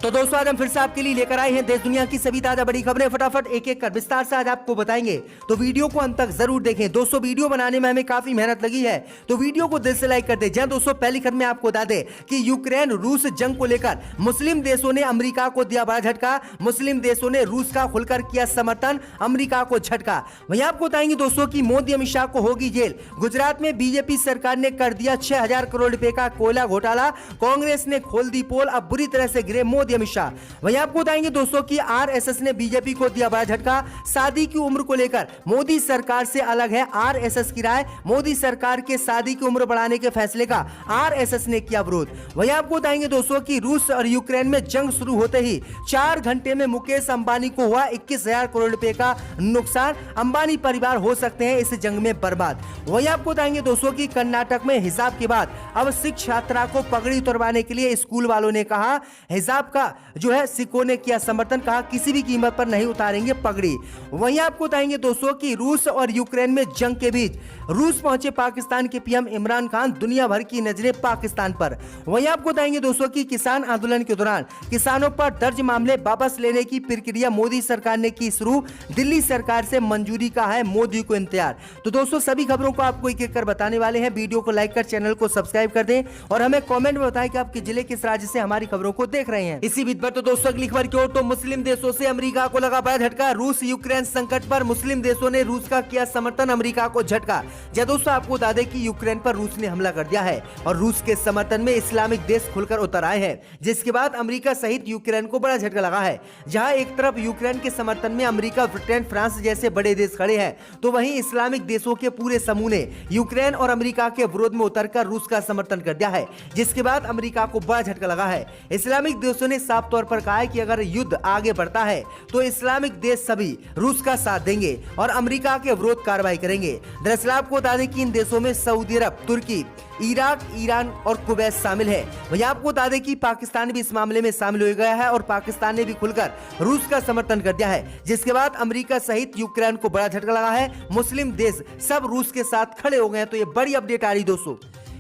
तो दोस्तों आज हम फिर से आपके लिए लेकर आए हैं देश दुनिया की सभी ताजा बड़ी खबरें। फटाफट एक एक कर विस्तार से आज आपको बताएंगे, तो वीडियो को अंत तक जरूर देखें। दोस्तों वीडियो बनाने में हमें काफी मेहनत लगी है, तो वीडियो को दिल से लाइक कर दें। दोस्तों पहली खबर में आपको बता दें कि यूक्रेन रूस जंग को लेकर मुस्लिम देशों ने अमेरिका को दिया बड़ा झटका। मुस्लिम देशों ने रूस का खुलकर किया समर्थन, अमेरिका को झटका। वहीं आपको बताएंगे दोस्तों की मोदी अमित शाह को होगी जेल। गुजरात में बीजेपी सरकार ने कर दिया 6,000 करोड़ रुपए का कोयला घोटाला। कांग्रेस ने खोल दी पोल, अब बुरी तरह से गिरे मोदी अमित शाह। वहीं आपको बताएंगे दोस्तों कि आरएसएस ने बीजेपी को दिया बड़ा झटका। शादी की उम्र को लेकर मोदी सरकार से अलग है आरएसएस की राय। मोदी सरकार के शादी की उम्र बढ़ाने के फैसले का आरएसएस ने किया विरोध। वहीं आपको बताएंगे दोस्तों कि रूस और यूक्रेन में जंग शुरू होते ही 4 घंटे में मुकेश अंबानी को हुआ 21,000 करोड़ रुपए का नुकसान। अंबानी परिवार हो सकते हैं इस जंग में बर्बाद। वहीं आपको बताएंगे दोस्तों कि कर्नाटक में हिजाब के बाद अब सिख छात्रा को पगड़ी उतरवाने के लिए स्कूल वालों ने कहा, हिजाब का जो है सिखों ने किया समर्थन, कहा किसी भी कीमत पर नहीं उतारेंगे पगड़ी। वहीं आपको बताएंगे दोस्तों कि रूस और यूक्रेन में जंग के बीच रूस पहुंचे पाकिस्तान के पीएम इमरान खान, दुनिया भर की नजरें पाकिस्तान पर। वहीं आपको बताएंगे दोस्तों कि किसान आंदोलन के दौरान किसानों पर दर्ज मामले वापस लेने की प्रक्रिया मोदी सरकार ने की शुरू। दिल्ली सरकार से मंजूरी का है मोदी को इंतजार। तो दोस्तों सभी खबरों को आपको एक एक कर बताने वाले हैं। वीडियो को लाइक कर चैनल को सब्सक्राइब कर दें और हमें कमेंट में बताएं कि आप किस जिले किस राज्य से हमारी खबरों को देख रहे हैं। इसी बीच पर तो दोस्तों अगली खबर की ओर, तो मुस्लिम देशों से अमेरिका को लगा बड़ा झटका। रूस यूक्रेन संकट पर मुस्लिम देशों ने रूस का किया समर्थन, अमेरिका को झटका। दोस्तों आपको बता दें कि यूक्रेन पर रूस ने हमला कर दिया है और रूस के समर्थन में इस्लामिक देश खुलकर उतर आए हैं, जिसके बाद अमेरिका सहित यूक्रेन को बड़ा झटका लगा है। जहां एक तरफ यूक्रेन के समर्थन में अमेरिका, ब्रिटेन, फ्रांस जैसे बड़े देश खड़े हैं, तो वहीं इस्लामिक देशों के पूरे समूह ने यूक्रेन और अमेरिका के विरोध में उतरकर रूस का समर्थन कर दिया है, जिसके बाद अमेरिका को बड़ा झटका लगा है। इस्लामिक देशों ने साफ तौर पर कहा है कि अगर युद्ध आगे बढ़ता है तो इस्लामिक देश सभी रूस का साथ देंगे और अमेरिका के विरोध कार्रवाई करेंगे। दरअसल आपको बता दें कि इन देशों में सऊदी अरब, तुर्की, इराक, ईरान और कुवैत शामिल है। वहीं आपको बता दें कि पाकिस्तान भी इस मामले में शामिल हो गया है और पाकिस्तान ने भी खुलकर रूस का समर्थन कर दिया है, जिसके बाद अमेरिका सहित यूक्रेन को बड़ा झटका लगा है। मुस्लिम देश सब रूस के साथ खड़े हो गए हैं। तो ये बड़ी अपडेट आ रही दोस्तों।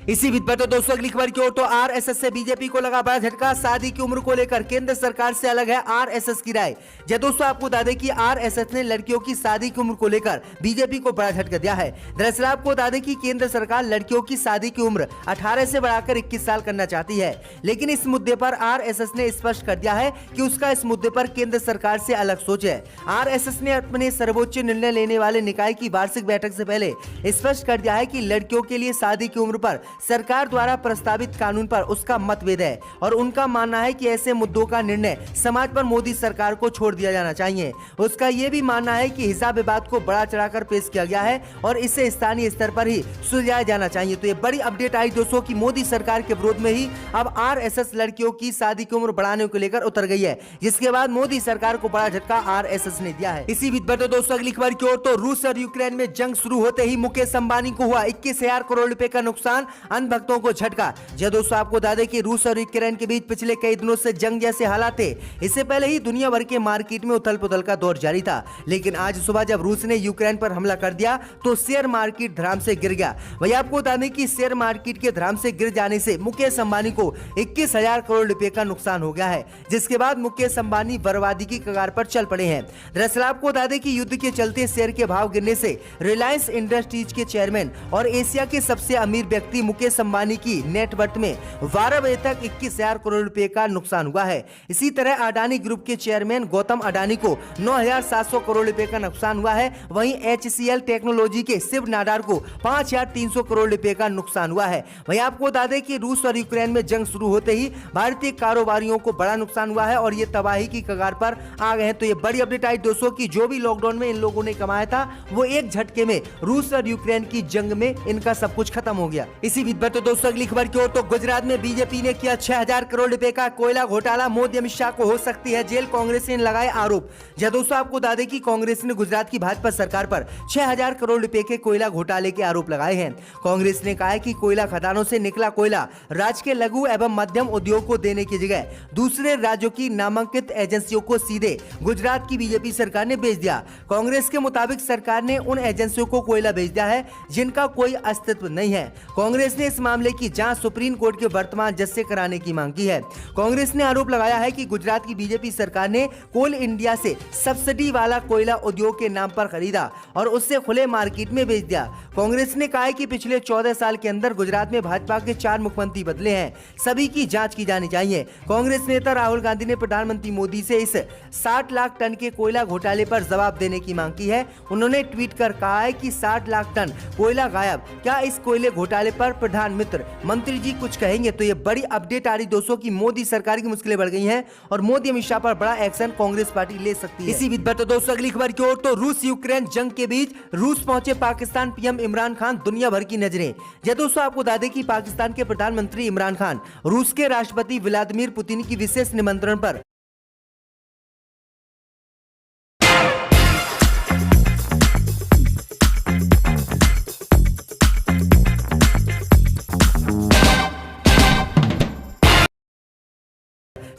इसी बीच पर तो दोस्तों अगली खबर की ओर, तो आरएसएस से बीजेपी को लगा बड़ा झटका। शादी की उम्र को लेकर केंद्र सरकार से अलग है आरएसएस की राय। दोस्तों आपको बता दें कि आरएसएस ने लड़कियों की शादी की उम्र को लेकर बीजेपी को बड़ा झटका दिया है। दरअसल आपको बता दें कि केंद्र सरकार लड़कियों की शादी की उम्र 18 से बढ़ाकर 21 साल करना चाहती है, लेकिन इस मुद्दे पर आरएसएस ने स्पष्ट कर दिया है कि उसका इस मुद्दे पर केंद्र सरकार से अलग सोच है। आरएसएस ने अपने सर्वोच्च निर्णय लेने वाले निकाय की वार्षिक बैठक से पहले स्पष्ट कर दिया है कि लड़कियों के लिए शादी की उम्र पर सरकार द्वारा प्रस्तावित कानून पर उसका मतभेद है और उनका मानना है कि ऐसे मुद्दों का निर्णय समाज पर मोदी सरकार को छोड़ दिया जाना चाहिए। उसका यह भी मानना है कि हिजाब विवाद को बढ़ा चढ़ाकर पेश किया गया है और इसे स्थानीय स्तर पर ही सुलझाया जाना चाहिए। तो ये बड़ी अपडेट आई दोस्तों कि मोदी सरकार के विरोध में ही अब आरएसएस लड़कियों की शादी की उम्र बढ़ाने को लेकर उतर गई है, जिसके बाद मोदी सरकार को बड़ा झटका आरएसएस ने दिया है। इसी बीच पर तो दोस्तों अगली खबर की ओर, तो रूस और यूक्रेन में जंग शुरू होते ही मुकेश अंबानी को हुआ 21,000 करोड़ रुपए का नुकसान, अन्य भक्तों को झटका। दोस्तों आपको बता दें कि रूस और यूक्रेन के बीच पिछले कई दिनों से जंग जैसे हालात थे। इससे पहले ही दुनिया भर के मार्केट में उथल पुथल का दौर जारी था, लेकिन आज सुबह जब रूस ने यूक्रेन पर हमला कर दिया तो शेयर मार्केट धड़ाम से गिर गया। वही आपको बता दें कि शेयर मार्केट के धड़ाम से गिर जाने से मुकेश अंबानी को 21,000 करोड़ रुपए का नुकसान हो गया है, जिसके बाद मुकेश अंबानी बर्बादी की कगार पर चल पड़े हैं। दरअसल आपको बता दें कि युद्ध के चलते शेयर के भाव गिरने से रिलायंस इंडस्ट्रीज के चेयरमैन और एशिया के सबसे अमीर व्यक्ति मुकेश अंबानी की नेटवर्थ में 12 बजे तक 21,000 करोड़ रुपए का नुकसान हुआ है। इसी तरह अडानी ग्रुप के चेयरमैन गौतम अडानी को 9,700 करोड़ रुपए का नुकसान हुआ है। वहीं एचसीएल टेक्नोलॉजी के शिव नाडार को 5,300 करोड़ रुपए का नुकसान हुआ है। वहीं आपको बता दें कि रूस और यूक्रेन में जंग शुरू होते ही भारतीय कारोबारियों को बड़ा नुकसान हुआ है और ये तबाही की कगार पर आ गए हैं। तो ये बड़ी अपडेट आई दोस्तों की जो भी लॉकडाउन में इन लोगों ने कमाया था वो एक झटके में रूस और यूक्रेन की जंग में इनका सब कुछ खत्म हो गया। इसी बीच पर तो दोस्तों अगली खबर की ओर, तो गुजरात में बीजेपी ने किया 6,000 करोड़ रुपए का कोयला घोटाला। मोदी अमित शाह को हो सकती है जेल, कांग्रेस ने लगाए आरोप। दोस्तों आपको बता दें कि कांग्रेस ने गुजरात की भाजपा सरकार पर 6,000 करोड़ रुपए के कोयला घोटाले के आरोप लगाए हैं। कांग्रेस ने कहा है कि कोयला खदानों से निकला कोयला राज्य के लघु एवं मध्यम उद्योग को देने की जगह दूसरे राज्यों की नामांकित एजेंसियों को सीधे गुजरात की बीजेपी सरकार ने बेच दिया। कांग्रेस के मुताबिक सरकार ने उन एजेंसियों को कोयला बेच दिया है जिनका कोई अस्तित्व नहीं है। कांग्रेस कांग्रेस ने इस मामले की जांच सुप्रीम कोर्ट के वर्तमान जज से कराने की मांग की है। कांग्रेस ने आरोप लगाया है कि गुजरात की बीजेपी सरकार ने कोल इंडिया से सब्सिडी वाला कोयला उद्योग के नाम पर खरीदा और उससे खुले मार्केट में बेच दिया। कांग्रेस ने कहा है कि पिछले 14 साल के अंदर गुजरात में भाजपा के 4 मुख्यमंत्री बदले हैं, सभी की जांच की जानी चाहिए। कांग्रेस नेता राहुल गांधी ने प्रधानमंत्री मोदी से इस 60 लाख टन के कोयला घोटाले पर जवाब देने की मांग की है। उन्होंने ट्वीट कर कहा है कि 60 लाख टन कोयला गायब, क्या इस कोयले घोटाले पर प्रधानमंत्री जी कुछ कहेंगे? तो ये बड़ी अपडेट आ रही दोस्तों की मोदी सरकार की मुश्किलें बढ़ गई हैं और मोदी अमित शाह पर बड़ा एक्शन कांग्रेस पार्टी ले सकती है। इसी बीच पर तो दोस्तों अगली खबर की ओर, तो रूस यूक्रेन जंग के बीच रूस पहुंचे पाकिस्तान पीएम इमरान खान, दुनिया भर की नजरें। दोस्तों आपको बता दें कि पाकिस्तान के प्रधानमंत्री इमरान खान रूस के राष्ट्रपति व्लादिमीर पुतिन की विशेष निमंत्रण पर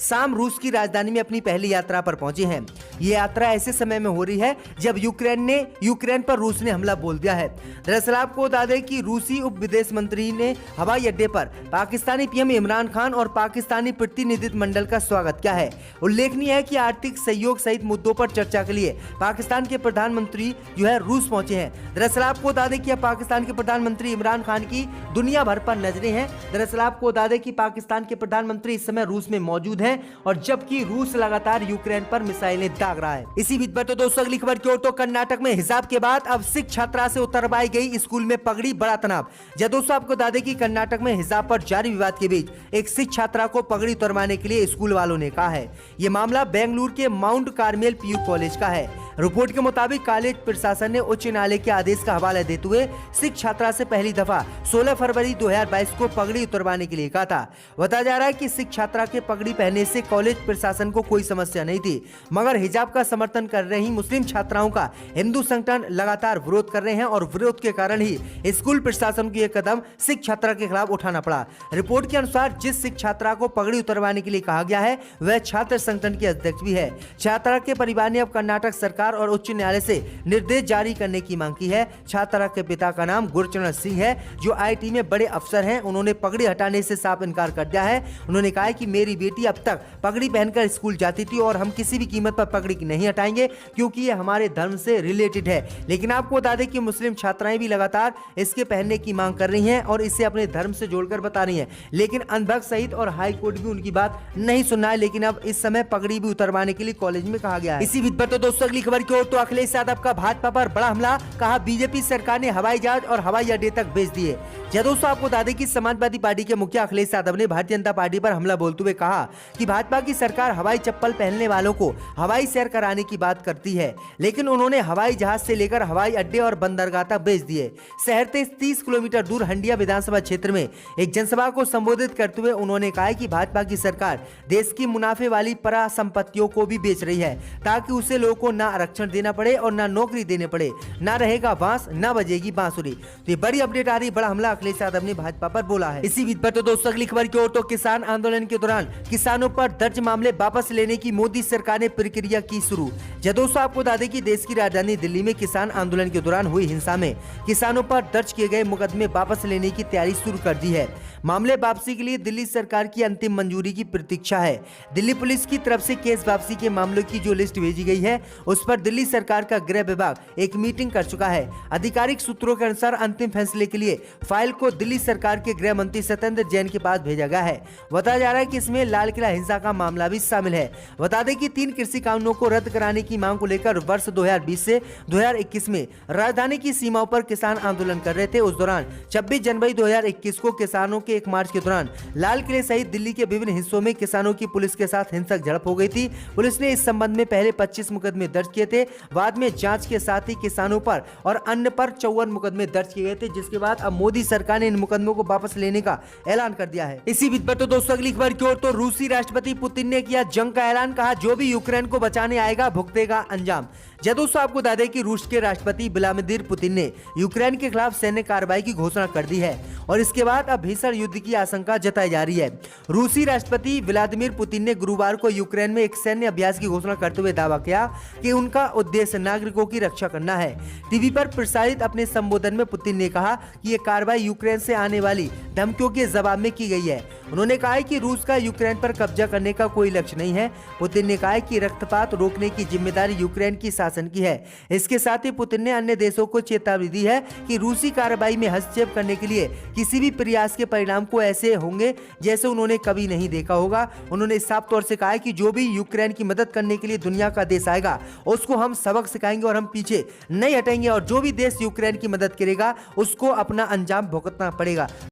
शाम रूस की राजधानी में अपनी पहली यात्रा पर पहुंचे हैं। ये यात्रा ऐसे समय में हो रही है जब यूक्रेन पर रूस ने हमला बोल दिया है। दरअसल आपको बता दें कि रूसी उप विदेश मंत्री ने हवाई अड्डे पर पाकिस्तानी पीएम इमरान खान और पाकिस्तानी प्रतिनिधित्व मंडल का स्वागत किया है। उल्लेखनीय है कि आर्थिक सहयोग सहित मुद्दों पर चर्चा के लिए पाकिस्तान के प्रधानमंत्री जो है रूस पहुंचे हैं। दरअसल आपको बता दें कि पाकिस्तान के प्रधानमंत्री इमरान खान की दुनिया भर पर नजरें हैं। दरअसल आपको बता दें कि पाकिस्तान के प्रधानमंत्री इस समय रूस में मौजूद हैं और जबकि रूस लगातार यूक्रेन पर मिसाइलें दाग रहा है। इसी बीच पर तो दोस्तों अगली खबर की ओर, तो कर्नाटक में हिजाब के बाद अब सिख छात्रा से उतरवाई गई स्कूल में पगड़ी, बड़ा तनाव। दोस्तों आपको बता दें कि कर्नाटक में हिजाब पर जारी विवाद के बीच एक सिख छात्रा को पगड़ी उतरवाने के लिए स्कूल वालों ने कहा है। यह मामला बेंगलुरु के माउंट कार्मेल पीयू कॉलेज का है। रिपोर्ट के मुताबिक कॉलेज प्रशासन ने उच्च न्यायालय के आदेश का हवाला देते हुए सिख छात्रा से पहली दफा 16 फरवरी 2022 को पगड़ी उतरवाने के लिए कहा था। बताया जा रहा है कि सिख छात्रा के पगड़ी पहनने से कॉलेज प्रशासन को कोई समस्या नहीं थी, मगर हिजाब का समर्थन कर रही मुस्लिम छात्राओं का हिंदू संगठन लगातार विरोध कर रहे हैं और विरोध के कारण ही स्कूल प्रशासन को यह कदम सिख छात्रा के खिलाफ उठाना पड़ा। रिपोर्ट के अनुसार जिस सिख छात्रा को पगड़ी उतरवाने के लिए कहा गया है वह छात्र संगठन के अध्यक्ष भी है। छात्रा के परिवार ने अब कर्नाटक सरकार और उच्च न्यायालय से निर्देश जारी करने की मांग की है। छात्रा के पिता का नाम गुरचरण सिंह है, जो आईटी में बड़े अफसर हैं। उन्होंने पगड़ी हटाने से साफ इनकार कर दिया है। उन्होंने कहा है कि मेरी बेटी अब तक पगड़ी पहनकर स्कूल जाती थी और हम किसी भी कीमत पर पगड़ी नहीं हटाएंगे क्योंकि ये हमारे धर्म से रिलेटेड है। लेकिन आपको बता दें कि मुस्लिम छात्राएं भी लगातार इसके पहनने की मांग कर रही हैं और इसे अपने धर्म से जोड़कर बता रही हैं। लेकिन अनबक सहित और हाई कोर्ट भी उनकी बात नहीं सुनना है। लेकिन अब इस समय पगड़ी भी उतरवाने के लिए कॉलेज में कहा गया है। इसी बीच पर तो दोस्तों अगली खबर की ओर, तो अखिलेश यादव का भाजपा पर बड़ा हमला, कहा बीजेपी सरकार ने हवाई जहाज और हवाई अड्डे तक भेज दिए। दोस्तों आपको बता दें कि समाजवादी पार्टी के मुखिया अखिलेश यादव ने भारतीय जनता पार्टी पर हमला बोलते हुए कहा कि भाजपा की सरकार हवाई चप्पल पहनने वालों को हवाई सैर कराने की बात करती है, लेकिन उन्होंने हवाई जहाज से लेकर हवाई अड्डे और बंदरगाह तक भेज दिए। शहर से 30 किलोमीटर दूर हंडिया विधानसभा क्षेत्र में एक जनसभा को संबोधित करते हुए उन्होंने कहा कि भाजपा की सरकार देश की मुनाफे वाली परासंपत्तियों को भी बेच रही है ताकि उसे लोगों को ना आरक्षण देना पड़े और ना नौकरी देने पड़े, ना रहेगा बांस ना बजेगी बांसुरी। तो ये बड़ी अपडेट आ रही, बड़ा हमला अखिलेश यादव ने भाजपा पर बोला है। इसी बीच पर तो दोस्तों अगली खबर की ओर, तो किसान आंदोलन के दौरान किसानों पर दर्ज मामले वापस लेने की मोदी सरकार ने प्रक्रिया की शुरू। दोस्तों आपको बता दें कि देश की राजधानी दिल्ली में किसान आंदोलन के दौरान हुई हिंसा में किसानों पर दर्ज किए गए मुकदमे वापस लेने की तैयारी शुरू कर दी है। मामले वापसी के लिए दिल्ली सरकार की अंतिम मंजूरी की प्रतीक्षा है। दिल्ली पुलिस की तरफ से केस वापसी के मामलों की जो लिस्ट भेजी गई है उस पर दिल्ली सरकार का गृह विभाग एक मीटिंग कर चुका है। आधिकारिक सूत्रों के अनुसार अंतिम फैसले के लिए फाइल को दिल्ली सरकार के गृह मंत्री सत्येंद्र जैन के पास भेजा गया है। बताया जा रहा है कि इसमें लाल किला हिंसा का मामला भी शामिल है। बता दें कि 3 कृषि कानूनों को रद्द कराने की मांग को लेकर वर्ष 2020 से 2021 में राजधानी की सीमाओं पर किसान आंदोलन कर रहे थे। उस दौरान 26 जनवरी 2021 को किसानों के एक मार्च के दौरान लाल किले सहित दिल्ली के विभिन्न हिस्सों में किसानों की पुलिस के साथ हिंसक झड़प हो गई थी। पुलिस ने इस संबंध में पहले 25 मुकदमे दर्ज किए थे। बाद में जांच के साथ ही किसानों पर और अन्य पर 54 मुकदमे दर्ज किए गए थे, जिसके बाद अब मोदी सरकार ने इन मुकदमों को वापस लेने का ऐलान कर दिया है। इसी बीच पर तो दोस्तों अगली खबर की ओर, तो रूसी राष्ट्रपति पुतिन ने किया जंग का ऐलान, कहा जो भी यूक्रेन को बचाने आएगा भुगतेगा अंजाम। जय दोस्तों, आपको बता दें कि रूस के राष्ट्रपति व्लादिमीर पुतिन ने यूक्रेन के खिलाफ सैन्य कार्रवाई की घोषणा कर दी है और इसके बाद अब भीषण युद्ध की आशंका जताई जा रही है। रूसी राष्ट्रपति व्लादिमीर पुतिन ने गुरुवार को यूक्रेन में एक सैन्य अभ्यास की घोषणा करते हुए दावा किया कि उनका उद्देश्य नागरिकों की रक्षा करना है। टीवी पर प्रसारित अपने संबोधन में पुतिन ने कहा कि यह कार्रवाई यूक्रेन से आने वाली धमकियों के जवाब में की गई है। उन्होंने कहा कि रूस का यूक्रेन पर कब्जा करने का कोई लक्ष्य नहीं है। पुतिन ने कहा कि रक्तपात रोकने की जिम्मेदारी यूक्रेन की शासन की है। इसके साथ ही पुतिन ने अन्य देशों को चेतावनी दी है कि रूसी कार्रवाई में हस्तक्षेप करने के लिए किसी भी प्रयास के परिणाम को ऐसे होंगे जैसे उन्होंने कभी नहीं देखा होगा। उन्होंने साफ तौर से कहा कि जो भी यूक्रेन की मदद करने के लिए दुनिया का देश आएगा उसको हम सबक सिखाएंगे और हम पीछे नहीं हटेंगे और जो भी देश यूक्रेन की मदद करेगा उसको अपना अंजाम भुगतना पड़ेगा।